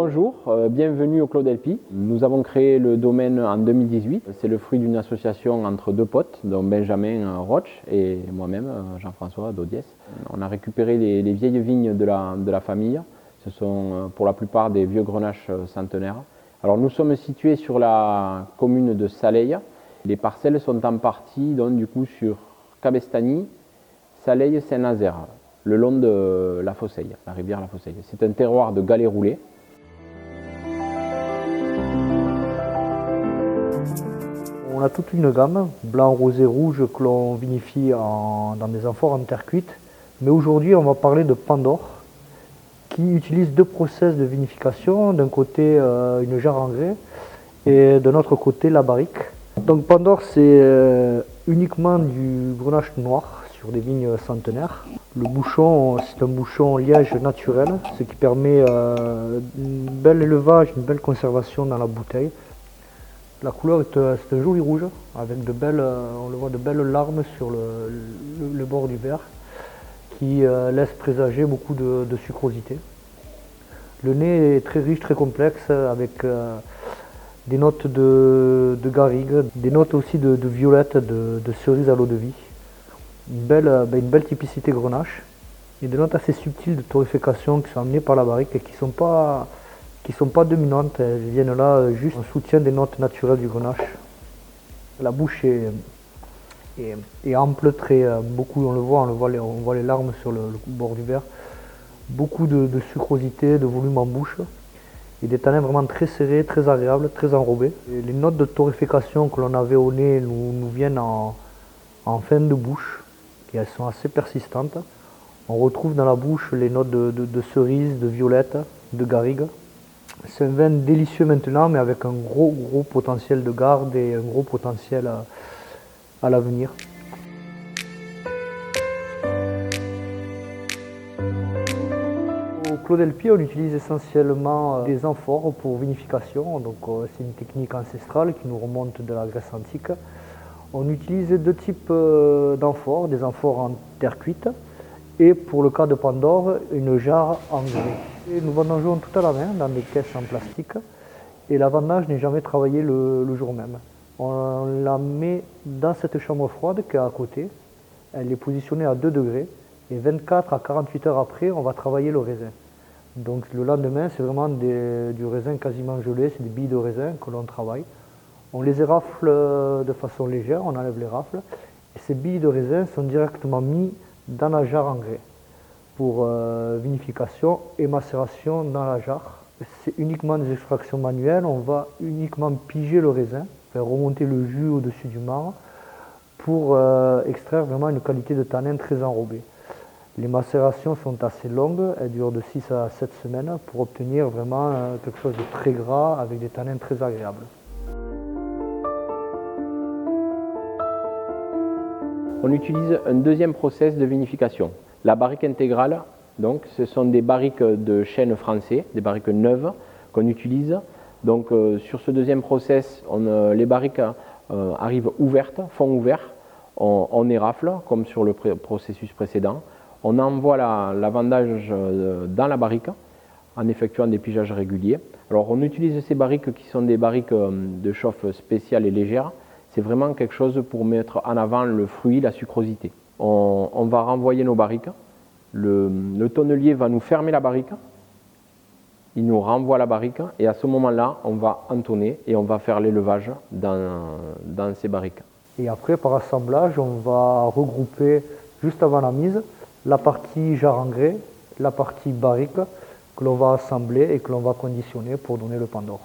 Bonjour, bienvenue au Clos d'Elpy. Nous avons créé le domaine en 2018. C'est le fruit d'une association entre deux potes, dont Benjamin Roche et moi-même, Jean-François Daudiès. On a récupéré les vieilles vignes de la famille. Ce sont pour la plupart des vieux grenaches centenaires. Alors nous sommes situés sur la commune de Saleilles. Les parcelles sont en partie donc, du coup, sur Cabestany, Saleilles, Saint-Nazaire, le long de la Fosseille, la rivière La Fosseille. C'est un terroir de galets roulés. On a toute une gamme, blanc, rosé, rouge, que l'on vinifie dans des amphores en terre cuite. Mais aujourd'hui, on va parler de Pandore, qui utilise deux process de vinification. D'un côté, une jarre en grès, et de l'autre côté, la barrique. Donc Pandore, c'est uniquement du grenache noir sur des vignes centenaires. Le bouchon, c'est un bouchon liège naturel, ce qui permet un bel élevage, une belle conservation dans la bouteille. La couleur c'est un joli rouge, avec on le voit de belles larmes sur le bord du verre, qui laisse présager beaucoup de sucrosité. Le nez est très riche, très complexe, avec des notes de garrigue, des notes aussi de violette, de cerise à l'eau de vie. Une belle typicité grenache et des notes assez subtiles de torréfaction qui sont amenées par la barrique et qui ne sont pas dominantes, elles viennent là juste en soutien des notes naturelles du grenache. La bouche est ample, beaucoup, on voit les larmes sur le bord du verre, beaucoup de sucrosité, de volume en bouche et des tanins vraiment très serrés, très agréables, très enrobés. Et les notes de torréfaction que l'on avait au nez nous viennent en fin de bouche et elles sont assez persistantes. On retrouve dans la bouche les notes de cerise, de violette, de garrigue. C'est un vin délicieux maintenant, mais avec un gros potentiel de garde et un gros potentiel à l'avenir. Au Clos d'Elpy, on utilise essentiellement des amphores pour vinification. Donc, c'est une technique ancestrale qui nous remonte de la Grèce antique. On utilise deux types d'amphores, des amphores en terre cuite et pour le cas de Pandore, une jarre en grès. Et nous vendangeons tout à la main dans des caisses en plastique et la vendange n'est jamais travaillée le jour même. On la met dans cette chambre froide qui est à côté. Elle est positionnée à 2 degrés et 24 à 48 heures après, on va travailler le raisin. Donc le lendemain, c'est vraiment du raisin quasiment gelé, c'est des billes de raisin que l'on travaille. On les érafle de façon légère, on enlève les rafles et ces billes de raisin sont directement mises dans la jarre en grès pour vinification et macération dans la jarre. C'est uniquement des extractions manuelles, on va uniquement piger le raisin, faire remonter le jus au-dessus du marc pour extraire vraiment une qualité de tanin très enrobée. Les macérations sont assez longues, elles durent de 6 à 7 semaines pour obtenir vraiment quelque chose de très gras avec des tanins très agréables. On utilise un deuxième process de vinification. La barrique intégrale, donc, ce sont des barriques de chêne français, des barriques neuves qu'on utilise. Donc, sur ce deuxième process, les barriques arrivent ouvertes, fond ouvert. On érafle, comme sur le processus précédent. On envoie la vendange dans la barrique en effectuant des pigeages réguliers. Alors, on utilise ces barriques qui sont des barriques de chauffe spéciales et légères. C'est vraiment quelque chose pour mettre en avant le fruit, la sucrosité. On va renvoyer nos barriques. Le tonnelier va nous fermer la barrique. Il nous renvoie la barrique et à ce moment-là, on va entonner et on va faire l'élevage dans ces barriques. Et après, par assemblage, on va regrouper juste avant la mise la partie jarre en grès, la partie barrique que l'on va assembler et que l'on va conditionner pour donner le Pandore.